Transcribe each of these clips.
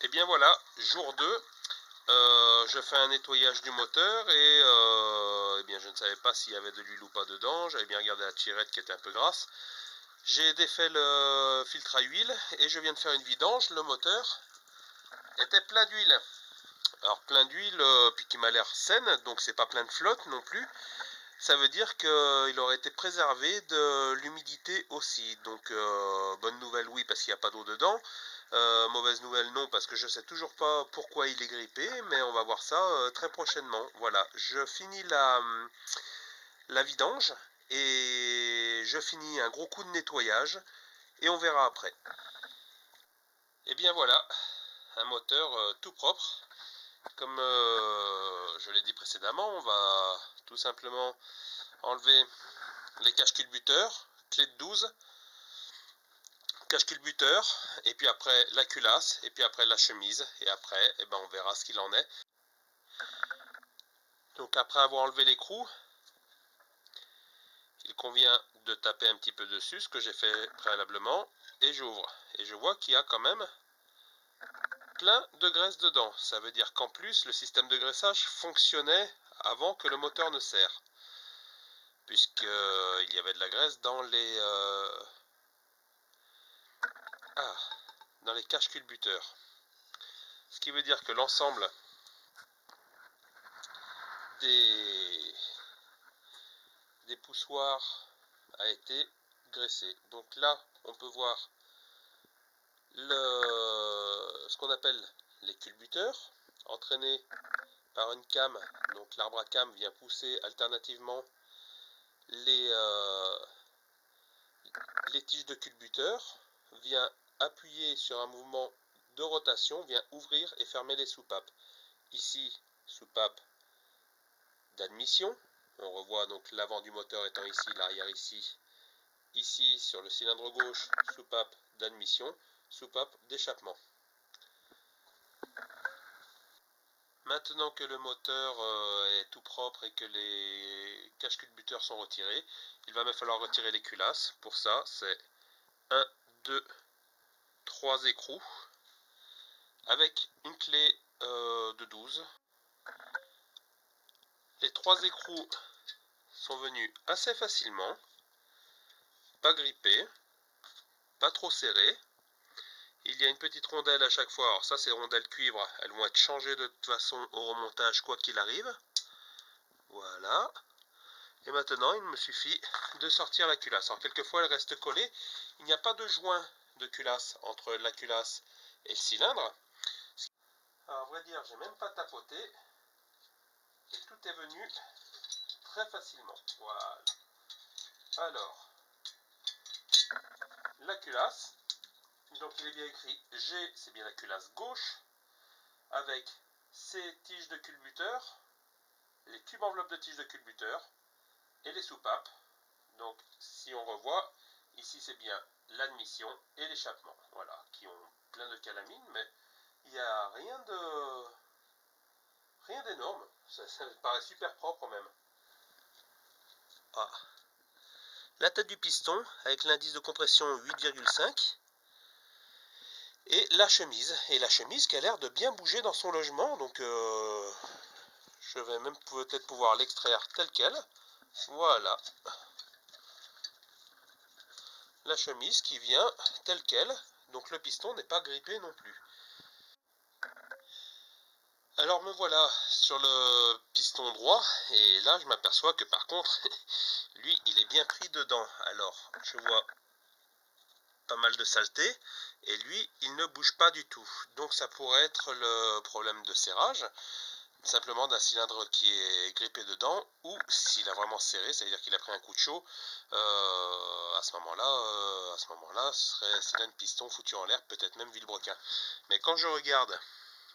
Et bien voilà, jour 2, je fais un nettoyage du moteur et eh bien je ne savais pas s'il y avait de l'huile ou pas dedans. J'avais bien regardé la tirette qui était un peu grasse. J'ai défait le filtre à huile et je viens de faire une vidange. Le moteur était plein d'huile. Alors plein d'huile, puis qui m'a l'air saine, donc c'est pas plein de flotte non plus. Ça veut dire qu'il aurait été préservé de l'humidité aussi. Donc bonne nouvelle, oui, parce qu'il n'y a pas d'eau dedans. Mauvaise nouvelle, non, parce que je ne sais toujours pas pourquoi il est grippé, mais on va voir ça très prochainement. Voilà, je finis la vidange et je finis un gros coup de nettoyage et on verra après. Et bien voilà, un moteur tout propre. Comme je l'ai dit précédemment, on va tout simplement enlever les caches-culbuteurs, clé de 12, cache-culbuteur, et puis après la culasse, et puis après la chemise, et après eh ben, on verra ce qu'il en est. Donc après avoir enlevé l'écrou, il convient de taper un petit peu dessus, ce que j'ai fait préalablement, et j'ouvre. Et je vois qu'il y a quand même plein de graisse dedans. Ça veut dire qu'en plus, le système de graissage fonctionnait avant que le moteur ne serre, puisqu'il y avait de la graisse dans les caches-culbuteurs. Ce qui veut dire que l'ensemble des poussoirs a été graissé. Donc là, on peut voir ce qu'on appelle les culbuteurs, entraînés par une came. Donc l'arbre à came vient pousser alternativement les tiges de culbuteurs, vient appuyer sur un mouvement de rotation, vient ouvrir et fermer les soupapes. Ici, soupape d'admission. On revoit donc l'avant du moteur étant ici, l'arrière ici. Ici, sur le cylindre gauche, soupape d'admission, soupape d'échappement. Maintenant que le moteur est tout propre et que les caches-culbuteurs sont retirés, il va me falloir retirer les culasses. Pour ça, c'est 1, 2, 3 écrous avec une clé de 12. Les 3 écrous sont venus assez facilement, pas grippés, pas trop serrés. Il y a une petite rondelle à chaque fois. Alors ça, c'est rondelles cuivre. Elles vont être changées de toute façon au remontage quoi qu'il arrive. Voilà. Et maintenant, il me suffit de sortir la culasse. Alors quelquefois, elle reste collée. Il n'y a pas de joint de culasse entre la culasse et le cylindre. Alors, à vrai dire, j'ai même pas tapoté. Et tout est venu très facilement. Voilà. Alors, la culasse. Donc il est bien écrit G, c'est bien la culasse gauche, avec ces tiges de culbuteur, les tubes enveloppes de tiges de culbuteur et les soupapes. Donc si on revoit, ici c'est bien l'admission et l'échappement, voilà, qui ont plein de calamine, mais il n'y a rien d'énorme, ça me paraît super propre même. Ah. La tête du piston avec l'indice de compression 8,5. Et la chemise qui a l'air de bien bouger dans son logement, donc je vais même peut-être pouvoir l'extraire tel quel. Voilà. La chemise qui vient telle quelle, donc le piston n'est pas grippé non plus. Alors me voilà sur le piston droit, et là je m'aperçois que par contre, lui il est bien pris dedans. Alors je vois pas mal de saleté, et lui il ne bouge pas du tout. Donc ça pourrait être le problème de serrage, simplement d'un cylindre qui est grippé dedans, ou s'il a vraiment serré, c'est-à-dire qu'il a pris un coup de chaud, à ce moment-là, ce serait cylindre piston foutu en l'air, peut-être même vilebrequin. Mais quand je regarde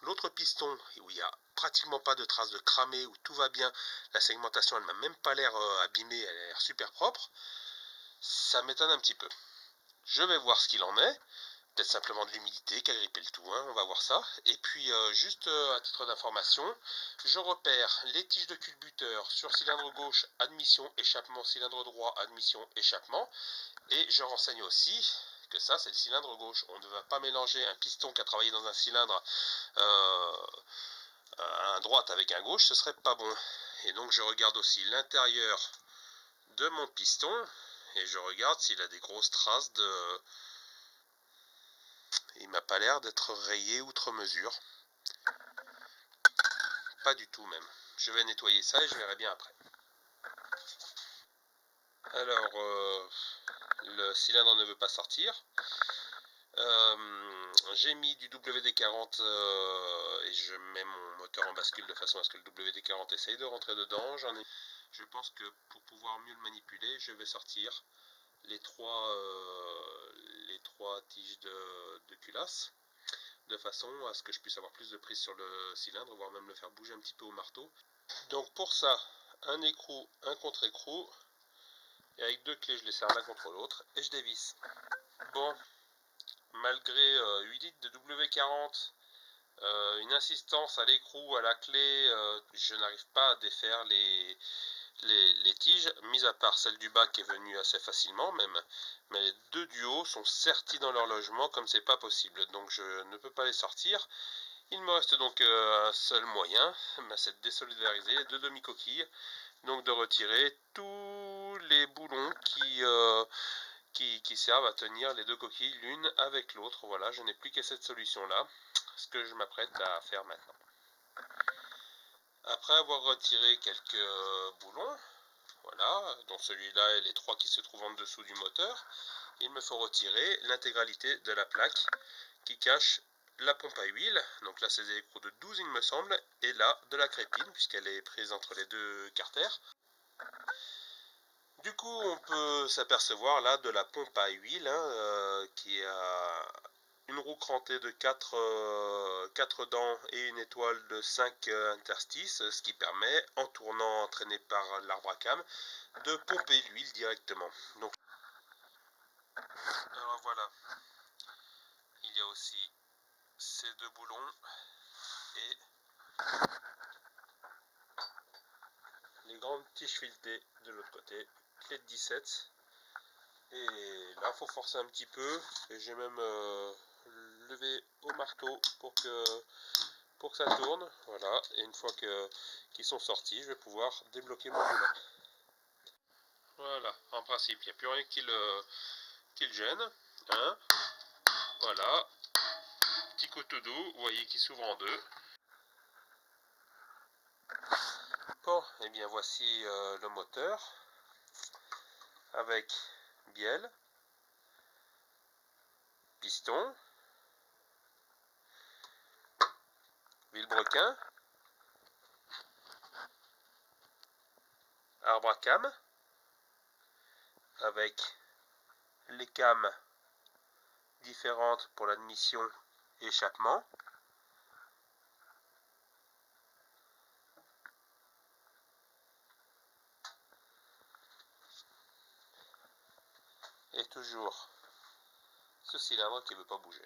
l'autre piston, où il n'y a pratiquement pas de traces de cramé, où tout va bien, la segmentation elle m'a même pas l'air abîmée, elle a l'air super propre, ça m'étonne un petit peu. Je vais voir ce qu'il en est. Peut-être simplement de l'humidité qui a grippé le tout, hein, on va voir ça. Et puis juste à titre d'information, je repère les tiges de culbuteur sur cylindre gauche, admission, échappement, cylindre droit, admission, échappement. Et je renseigne aussi que ça, c'est le cylindre gauche. On ne va pas mélanger un piston qui a travaillé dans un cylindre à droite avec un gauche, ce serait pas bon. Et donc je regarde aussi l'intérieur de mon piston et je regarde s'il a des grosses traces de... Il m'a pas l'air d'être rayé outre mesure. Pas du tout même. Je vais nettoyer ça et je verrai bien après. Alors, le cylindre ne veut pas sortir. J'ai mis du WD-40 et je mets mon moteur en bascule de façon à ce que le WD-40 essaye de rentrer dedans. Je pense que pour pouvoir mieux le manipuler, je vais sortir les trois tiges de culasse, de façon à ce que je puisse avoir plus de prise sur le cylindre, voire même le faire bouger un petit peu au marteau. Donc pour ça, un écrou, un contre-écrou, et avec deux clés je les serre l'un contre l'autre et je dévisse. Bon, malgré 8 litres de W40, une insistance à l'écrou, à la clé, je n'arrive pas à défaire les tiges, mis à part celle du bas qui est venue assez facilement même, mais les deux du haut sont sertis dans leur logement comme c'est pas possible, donc je ne peux pas les sortir. Il me reste donc un seul moyen, c'est de désolidariser les deux demi-coquilles, donc de retirer tous les boulons qui servent à tenir les deux coquilles l'une avec l'autre. Voilà, je n'ai plus que cette solution-là, ce que je m'apprête à faire maintenant. Après avoir retiré quelques boulons, voilà, dont celui-là et les trois qui se trouvent en dessous du moteur, il me faut retirer l'intégralité de la plaque qui cache la pompe à huile. Donc là c'est des écrous de 12 il me semble, et là de la crépine puisqu'elle est prise entre les deux carters. Du coup on peut s'apercevoir là de la pompe à huile qui a une roue crantée de 4 dents et une étoile de 5 interstices, ce qui permet, en tournant entraîné par l'arbre à cam, de pomper l'huile directement. Donc, alors voilà, il y a aussi ces deux boulons et les grandes tiges filetées de l'autre côté, clé de 17. Et là, il faut forcer un petit peu, et j'ai même levé au marteau pour que ça tourne. Voilà, et une fois qu'ils sont sortis, je vais pouvoir débloquer mon boulon. Voilà, en principe, il n'y a plus rien qui le gêne. Hein, voilà, petit couteau doux, vous voyez, qui s'ouvre en deux. Bon, et bien voici le moteur avec bielle, piston, vilebrequin, arbre à cam, avec les cames différentes pour l'admission et échappement. Et toujours ce cylindre qui ne veut pas bouger.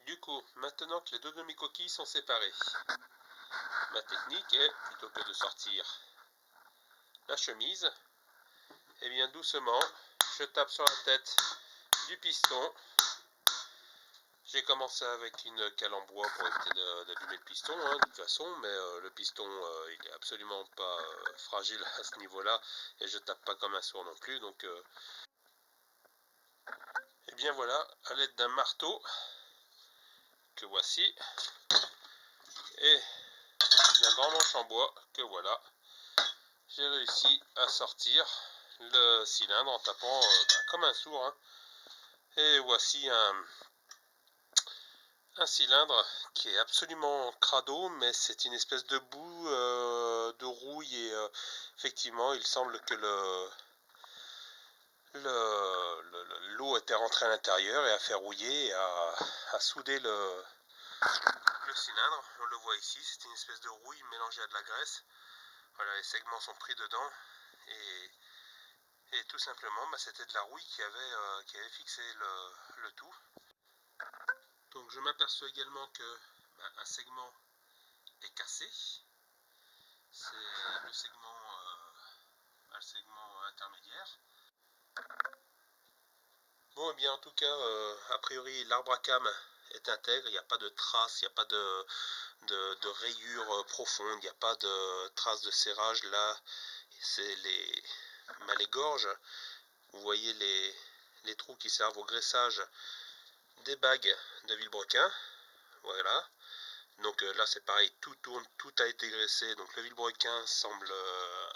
Du coup, maintenant que les deux demi-coquilles sont séparées, ma technique est, plutôt que de sortir la chemise, et bien doucement, je tape sur la tête du piston. J'ai commencé avec une cale en bois pour éviter d'abîmer le piston, de toute façon, mais le piston il est absolument pas fragile à ce niveau-là, et je tape pas comme un sourd non plus, donc et bien voilà, à l'aide d'un marteau que voici, et d'un grand manche en bois que voilà, j'ai réussi à sortir le cylindre en tapant comme un sourd, hein. Et voici un cylindre qui est absolument crado, mais c'est une espèce de boue de rouille, et effectivement il semble que l'eau était rentrée à l'intérieur et a fait rouiller et a soudé le cylindre. On le voit ici, c'est une espèce de rouille mélangée à de la graisse. Voilà, les segments sont pris dedans, et tout simplement c'était de la rouille qui avait fixé le tout. Donc je m'aperçois également que un segment est cassé. C'est le segment intermédiaire. Bon, et bien en tout cas, a priori l'arbre à cam est intègre, il n'y a pas de traces, il n'y a pas de rayures profondes, il n'y a pas de traces de serrage. Là, c'est les gorges, vous voyez les trous qui servent au graissage des bagues de vilebrequin. Voilà. Donc là c'est pareil, tout tourne, tout a été graissé, donc le vilebrequin semble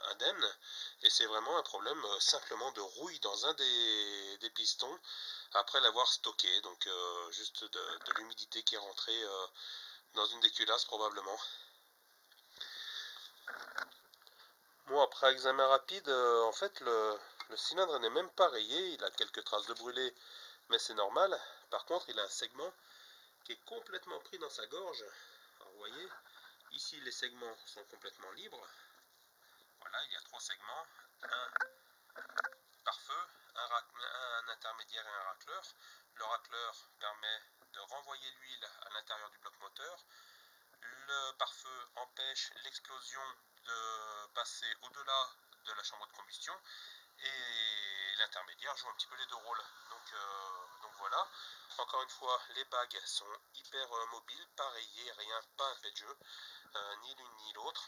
indemne, et c'est vraiment un problème simplement de rouille dans un des pistons après l'avoir stocké, donc juste de l'humidité qui est rentrée dans une des culasses probablement. Bon, après examen rapide, en fait le cylindre n'est même pas rayé, il a quelques traces de brûlé, mais c'est normal. Par contre il a un segment qui est complètement pris dans sa gorge. Alors vous voyez, ici les segments sont complètement libres. Voilà, il y a 3 segments, un pare-feu, un intermédiaire et un racleur. Le racleur permet de renvoyer l'huile à l'intérieur du bloc moteur. Le pare-feu empêche l'explosion de passer au-delà de la chambre de combustion. Et l'intermédiaire joue un petit peu les deux rôles. Donc voilà. Encore une fois, les bagues sont hyper mobiles, pas rayées, rien, pas un fait de jeu, ni l'une ni l'autre.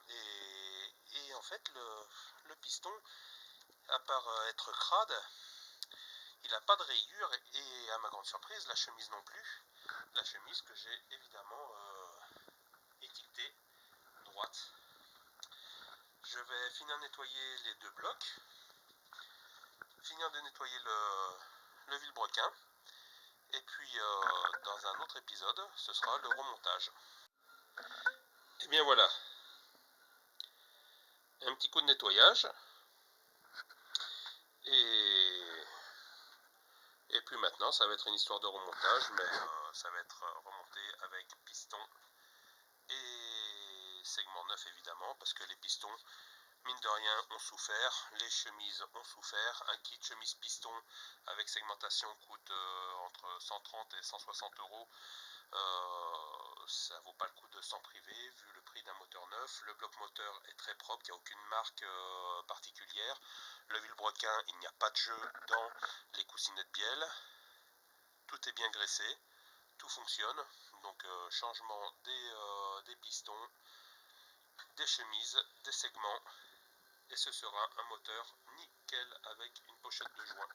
Et en fait, le piston, à part être crade, il n'a pas de rayures et à ma grande surprise, la chemise non plus. La chemise que j'ai évidemment étiquetée droite. Je vais finir de nettoyer les deux blocs, finir de nettoyer le vilebrequin, et puis dans un autre épisode, ce sera le remontage. Et bien voilà, un petit coup de nettoyage, et puis maintenant ça va être une histoire de remontage, mais ça va être remonté avec piston et segment neuf évidemment, parce que les pistons, mine de rien, ont souffert, les chemises ont souffert. Un kit chemise piston avec segmentation coûte entre 130 et 160 euros. Ça vaut pas le coup de s'en priver vu le prix d'un moteur neuf. Le bloc moteur est très propre, il n'y a aucune marque particulière. Le vilebrequin, il n'y a pas de jeu dans les coussinettes bielles. Tout est bien graissé, tout fonctionne. Donc changement des pistons, des chemises, des segments, et ce sera un moteur nickel avec une pochette de joint.